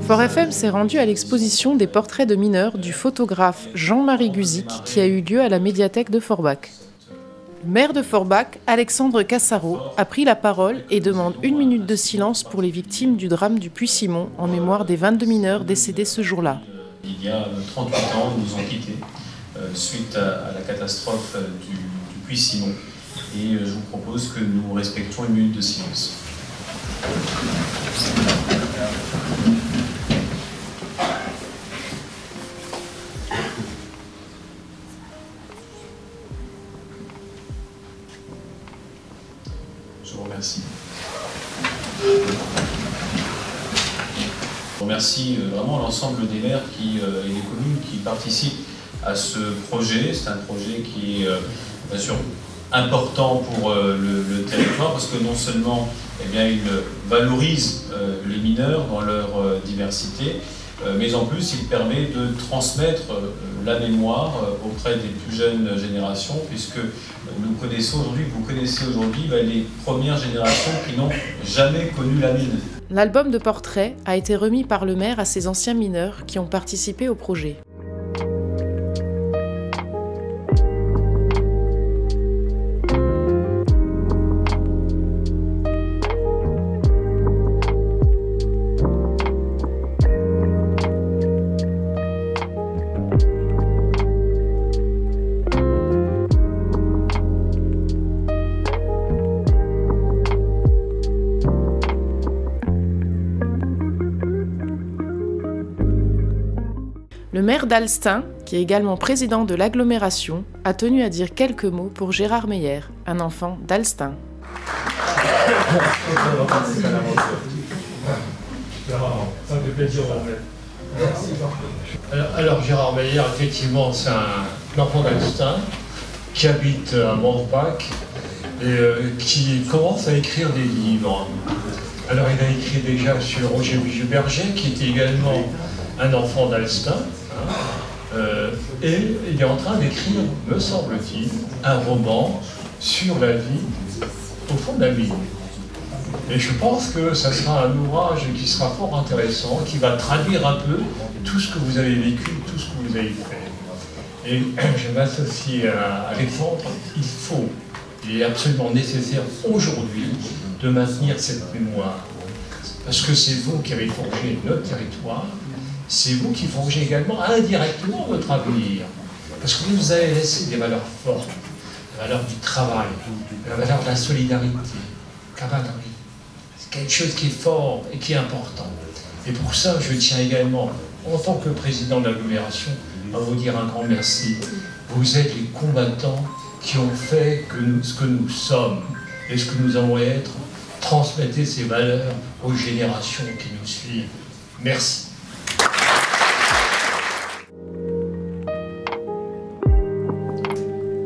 Fort FM s'est rendu à l'exposition des portraits de mineurs du photographe Jean-Marie Guzik qui a eu lieu à la médiathèque de Forbach. Le maire de Forbach, Alexandre Cassaro, a pris la parole et demande 1 minute de silence pour les victimes du drame du Puy-Simon en mémoire des 22 mineurs décédés ce jour-là. Il y a 38 ans, ils nous ont quittés suite à la catastrophe du Puy-Simon. Et je vous propose que nous respections 1 minute de silence. Je vous remercie. Je remercie vraiment l'ensemble des maires et des communes qui participent à ce projet. C'est un projet qui est bien sûr important pour le territoire parce que non seulement il valorise les mineurs dans leur diversité, mais en plus il permet de transmettre la mémoire auprès des plus jeunes générations, puisque vous connaissez aujourd'hui les premières générations qui n'ont jamais connu la mine. L'album de portraits a été remis par le maire à ces anciens mineurs qui ont participé au projet. Le maire d'Alstaing, qui est également président de l'agglomération, a tenu à dire quelques mots pour Gérard Meyer, un enfant d'Alstaing. Alors Gérard Meyer, effectivement, c'est un enfant d'Alstaing qui habite à Morbach et qui commence à écrire des livres. Alors il a écrit déjà sur Roger Berger, qui était également un enfant d'Alstaing. Et il est en train d'écrire, me semble-t-il, un roman sur la vie au fond de la mine. Et je pense que ça sera un ouvrage qui sera fort intéressant, qui va traduire un peu tout ce que vous avez vécu, tout ce que vous avez fait. Et je m'associe à Alexandre, il est absolument nécessaire aujourd'hui de maintenir cette mémoire. Parce que c'est vous qui avez forgé notre territoire, c'est vous qui forgez également indirectement votre avenir. Parce que vous nous avez laissé des valeurs fortes, la valeur du travail, la valeur de la solidarité, camaraderie. C'est quelque chose qui est fort et qui est important. Et pour ça, je tiens également, en tant que président de l'agglomération, à vous dire un grand merci. Vous êtes les combattants qui ont fait ce que nous sommes et ce que nous allons être. Transmettez ces valeurs aux générations qui nous suivent. Merci.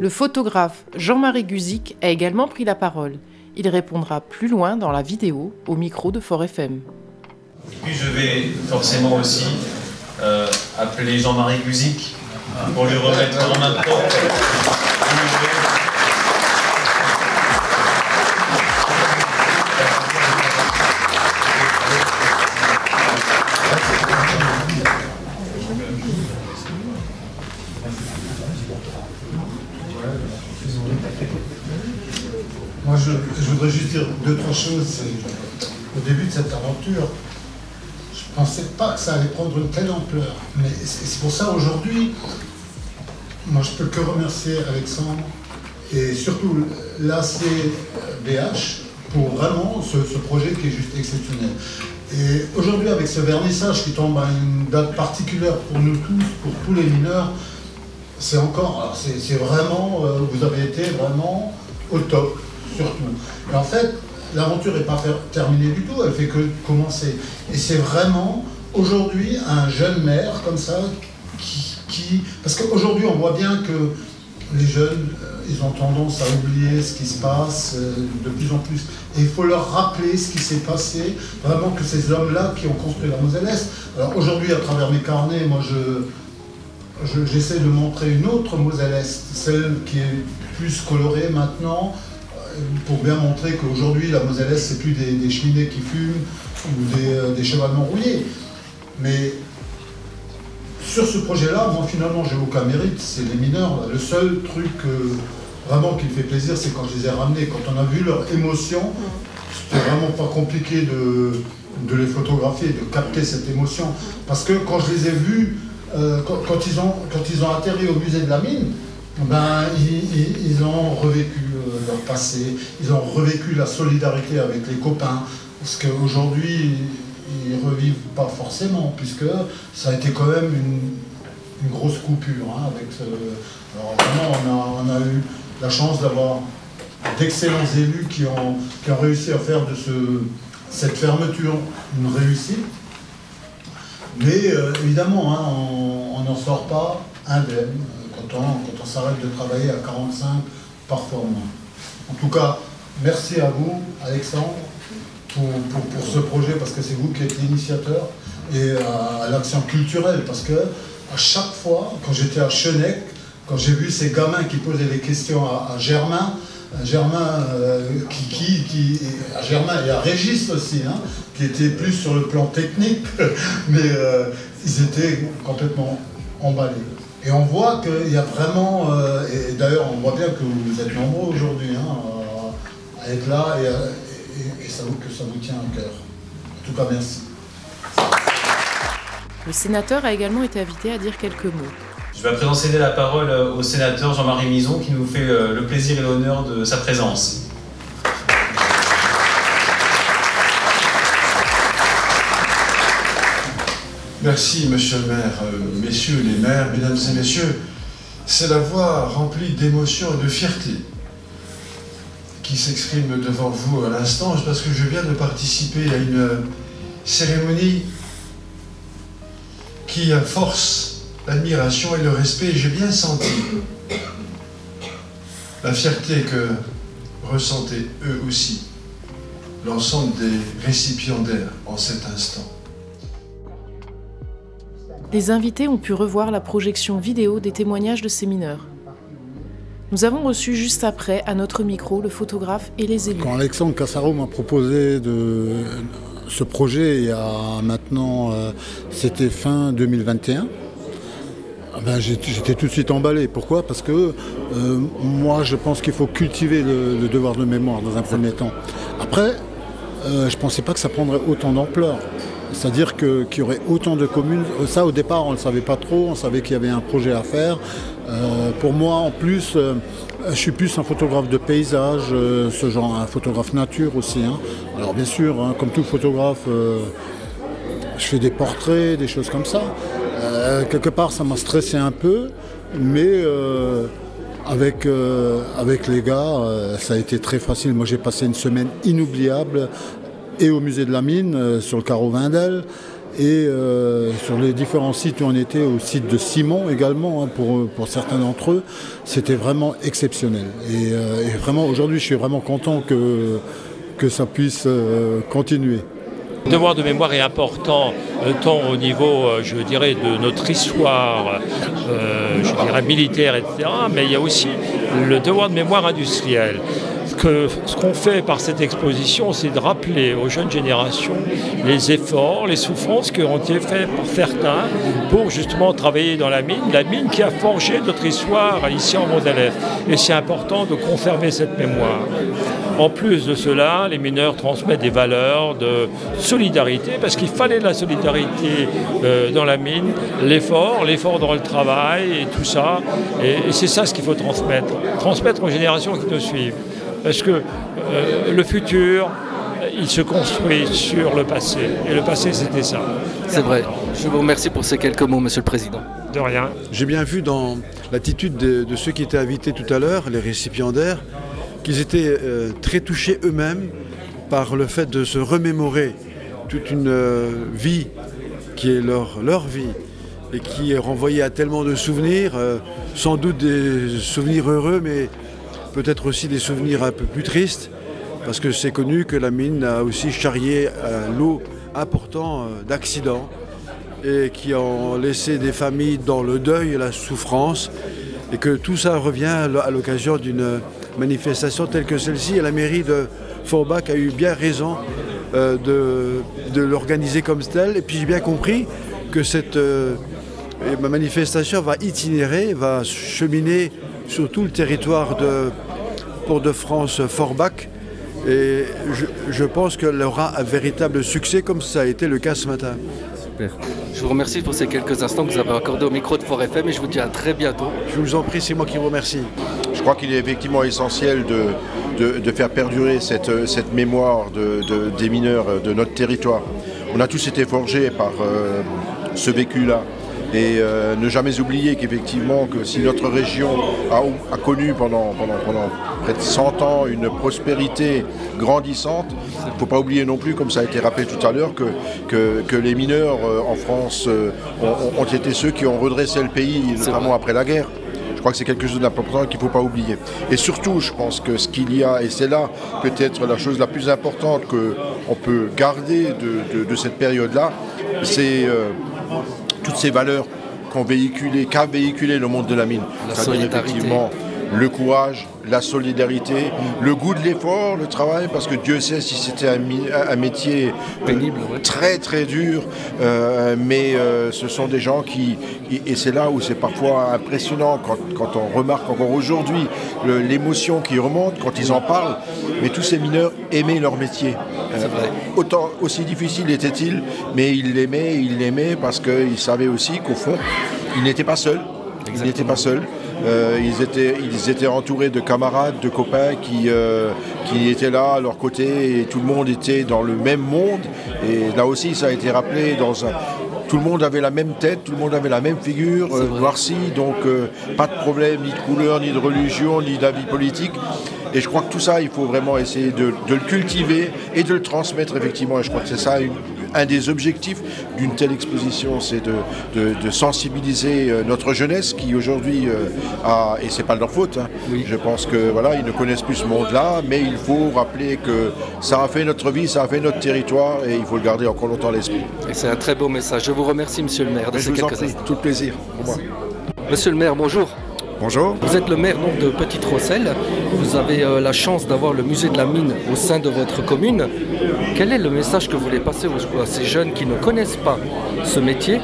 Le photographe Jean-Marie Guzik a également pris la parole. Il répondra plus loin dans la vidéo au micro de Fort FM. Et puis je vais forcément aussi appeler Jean-Marie Guzik pour lui remettre en main propre. Moi, je voudrais juste dire 2-3 choses. Au début de cette aventure, je ne pensais pas que ça allait prendre une telle ampleur. Mais c'est pour ça, aujourd'hui, moi, je peux que remercier Alexandre et surtout l'ACBH pour vraiment ce projet qui est juste exceptionnel. Et aujourd'hui, avec ce vernissage qui tombe à une date particulière pour nous tous, pour tous les mineurs, c'est encore, c'est vraiment, vous avez été vraiment au top. Surtout. Et en fait, l'aventure n'est pas terminée du tout, elle fait que commencer. Et c'est vraiment, aujourd'hui, un jeune maire comme ça, parce qu'aujourd'hui, on voit bien que les jeunes, ils ont tendance à oublier ce qui se passe de plus en plus. Et il faut leur rappeler ce qui s'est passé, vraiment que ces hommes-là qui ont construit la Moselle-Est. Alors aujourd'hui, à travers mes carnets, moi, j'essaie de montrer une autre Moselle-Est, celle qui est plus colorée maintenant, pour bien montrer qu'aujourd'hui, la Moselle-Est, c'est plus des cheminées qui fument ou des chevalements rouillés. Mais sur ce projet-là, moi finalement j'ai aucun mérite, c'est les mineurs. Le seul truc vraiment qui me fait plaisir, c'est quand je les ai ramenés, quand on a vu leur émotion, c'était vraiment pas compliqué de les photographier, de capter cette émotion. Parce que quand je les ai vus, quand ils ont atterri au musée de la mine, ben, ils ont revécu leur passé, ils ont revécu la solidarité avec les copains, parce qu'aujourd'hui, ils ne revivent pas forcément, puisque ça a été quand même une grosse coupure. Hein, avec alors vraiment, on a eu la chance d'avoir d'excellents élus qui ont réussi à faire de cette fermeture une réussite. Mais évidemment, hein, on n'en sort pas indemne quand on s'arrête de travailler à 45, parfois moins. En tout cas, merci à vous, Alexandre, pour ce projet, parce que c'est vous qui êtes l'initiateur, et à l'action culturelle, parce que à chaque fois, quand j'étais à Chenec, quand j'ai vu ces gamins qui posaient des questions à Germain, Germain et à Régis aussi, hein, qui étaient plus sur le plan technique, mais ils étaient complètement emballés. Et on voit qu'il y a vraiment, et d'ailleurs on voit bien que vous êtes nombreux aujourd'hui hein, à être là, et ça vous tient à cœur. En tout cas, merci. Le sénateur a également été invité à dire quelques mots. Je vais à présent céder la parole au sénateur Jean-Marie Mison qui nous fait le plaisir et l'honneur de sa présence. Merci, monsieur le maire, messieurs les maires, mesdames et messieurs. C'est la voix remplie d'émotion et de fierté qui s'exprime devant vous à l'instant, parce que je viens de participer à une cérémonie qui force l'admiration et le respect. J'ai bien senti la fierté que ressentaient eux aussi l'ensemble des récipiendaires en cet instant. Les invités ont pu revoir la projection vidéo des témoignages de ces mineurs. Nous avons reçu juste après, à notre micro, le photographe et les élus. Quand Alexandre Cassaro m'a proposé ce projet, il y a maintenant, c'était fin 2021, ben j'étais tout de suite emballé. Pourquoi ? Parce que moi, je pense qu'il faut cultiver le devoir de mémoire dans un premier temps. Après, je ne pensais pas que ça prendrait autant d'ampleur. C'est-à-dire qu'il y aurait autant de communes. Ça, au départ, on ne le savait pas trop. On savait qu'il y avait un projet à faire. Pour moi, en plus, je suis plus un photographe de paysage, ce genre, un photographe nature aussi. Hein. Alors bien sûr, hein, comme tout photographe, je fais des portraits, des choses comme ça. Quelque part, ça m'a stressé un peu, mais avec les gars, ça a été très facile. Moi, j'ai passé une semaine inoubliable, et au musée de la mine, sur le carreau Vindel, et sur les différents sites où on était, au site de Simon également, hein, pour certains d'entre eux, c'était vraiment exceptionnel. Et vraiment, aujourd'hui, je suis vraiment content que ça puisse continuer. Le devoir de mémoire est important, tant au niveau, je dirais, de notre histoire, je dirais, militaire, etc., mais il y a aussi le devoir de mémoire industrielle. Ce qu'on fait par cette exposition, c'est de rappeler aux jeunes générations les efforts, les souffrances qui ont été faits par certains pour justement travailler dans la mine qui a forgé notre histoire ici en Montalet. Et c'est important de conserver cette mémoire. En plus de cela, les mineurs transmettent des valeurs de solidarité, parce qu'il fallait de la solidarité dans la mine, l'effort dans le travail et tout ça. Et c'est ça ce qu'il faut transmettre aux générations qui nous suivent. Parce que le futur, il se construit sur le passé. Et le passé, c'était ça. C'est vrai. Je vous remercie pour ces quelques mots, Monsieur le Président. De rien. J'ai bien vu dans l'attitude de ceux qui étaient invités tout à l'heure, les récipiendaires, qu'ils étaient très touchés eux-mêmes par le fait de se remémorer toute une vie qui est leur vie et qui est renvoyée à tellement de souvenirs, sans doute des souvenirs heureux, mais peut-être aussi des souvenirs un peu plus tristes, parce que c'est connu que la mine a aussi charrié un lot important d'accidents et qui ont laissé des familles dans le deuil et la souffrance, et que tout ça revient à l'occasion d'une manifestation telle que celle-ci. Et la mairie de Forbach a eu bien raison de l'organiser comme telle. Et puis j'ai bien compris que cette manifestation va itinérer, va cheminer sur tout le territoire de Port-de-France-Forbach. Et je pense qu'elle aura un véritable succès comme ça a été le cas ce matin. Super. Je vous remercie pour ces quelques instants que vous avez accordés au micro de Fort FM et je vous dis à très bientôt. Je vous en prie, c'est moi qui vous remercie. Je crois qu'il est effectivement essentiel de faire perdurer cette mémoire des mineurs de notre territoire. On a tous été forgés par ce vécu-là. Et ne jamais oublier qu'effectivement, que si notre région a connu pendant près de 100 ans une prospérité grandissante, il ne faut pas oublier non plus, comme ça a été rappelé tout à l'heure, que les mineurs en France ont été ceux qui ont redressé le pays, notamment après la guerre. Je crois que c'est quelque chose d'important qu'il ne faut pas oublier. Et surtout, je pense que ce qu'il y a, et c'est là peut-être la chose la plus importante qu'on peut garder de cette période-là, c'est toutes ces valeurs qu'a véhiculé le monde de la mine. La solidarité. Effectivement, le courage, la solidarité, le goût de l'effort, le travail, parce que Dieu sait si c'était un métier pénible, très très dur, mais ce sont des gens et c'est là où c'est parfois impressionnant quand on remarque encore aujourd'hui l'émotion qui remonte quand ils en parlent, mais tous ces mineurs aimaient leur métier. Autant aussi difficile était-il, mais ils l'aimaient parce qu'ils savaient aussi qu'au fond, ils n'étaient pas seuls. Ils n'étaient pas seuls. Ils étaient entourés de camarades, de copains qui étaient là à leur côté et tout le monde était dans le même monde. Et là aussi, ça a été rappelé tout le monde avait la même tête, tout le monde avait la même figure, noircie, donc pas de problème, ni de couleur, ni de religion, ni d'avis politique. Et je crois que tout ça, il faut vraiment essayer de le cultiver et de le transmettre effectivement. Et je crois que c'est ça un des objectifs d'une telle exposition, c'est de sensibiliser notre jeunesse qui aujourd'hui et c'est pas de leur faute. Hein. Oui. Je pense que voilà, ils ne connaissent plus ce monde-là, mais il faut rappeler que ça a fait notre vie, ça a fait notre territoire, et il faut le garder encore longtemps à l'esprit. Et c'est un très beau message. Je vous remercie, Monsieur le maire, de ces quelques instants. Tout plaisir pour moi. Monsieur le maire, bonjour. Bonjour. Vous êtes le maire donc, de Petite-Rosselle. Vous avez la chance d'avoir le musée de la mine au sein de votre commune. Quel est le message que vous voulez passer à ces jeunes qui ne connaissent pas ce métier,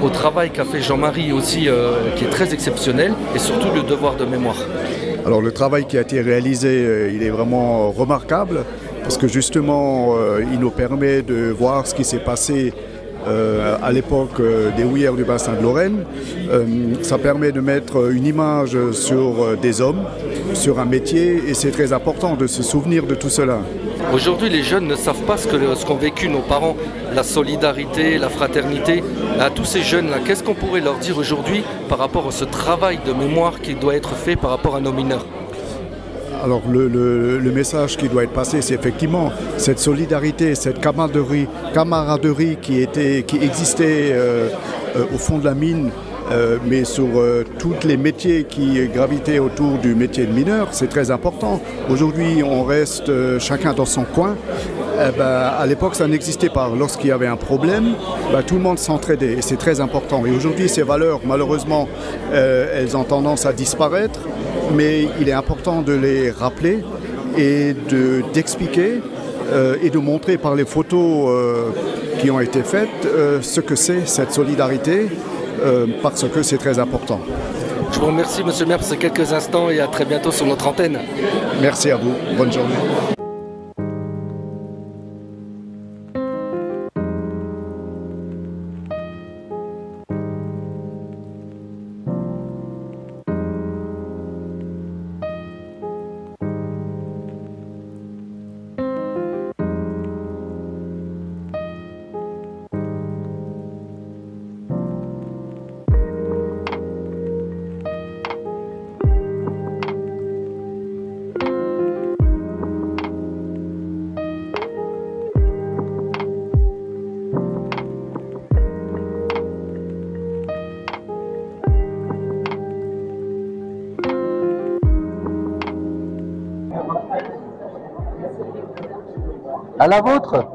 au travail qu'a fait Jean-Marie aussi, qui est très exceptionnel, et surtout le devoir de mémoire? Alors le travail qui a été réalisé, il est vraiment remarquable, parce que justement, il nous permet de voir ce qui s'est passé à l'époque des houillères du bassin de Lorraine. Ça permet de mettre une image sur des hommes, sur un métier, et c'est très important de se souvenir de tout cela. Aujourd'hui, les jeunes ne savent pas ce qu'ont vécu nos parents, la solidarité, la fraternité. À tous ces jeunes-là, qu'est-ce qu'on pourrait leur dire aujourd'hui par rapport à ce travail de mémoire qui doit être fait par rapport à nos mineurs? Alors le message qui doit être passé, c'est effectivement cette solidarité, cette camaraderie qui existait au fond de la mine, mais sur tous les métiers qui gravitaient autour du métier de mineur, c'est très important. Aujourd'hui, on reste chacun dans son coin. À l'époque, ça n'existait pas. Lorsqu'il y avait un problème, tout le monde s'entraidait et c'est très important. Et aujourd'hui, ces valeurs, malheureusement, elles ont tendance à disparaître, mais il est important de les rappeler et d'expliquer et de montrer par les photos qui ont été faites ce que c'est cette solidarité, parce que c'est très important. Je vous remercie, Monsieur le maire, pour ces quelques instants et à très bientôt sur notre antenne. Merci à vous. Bonne journée. À la vôtre.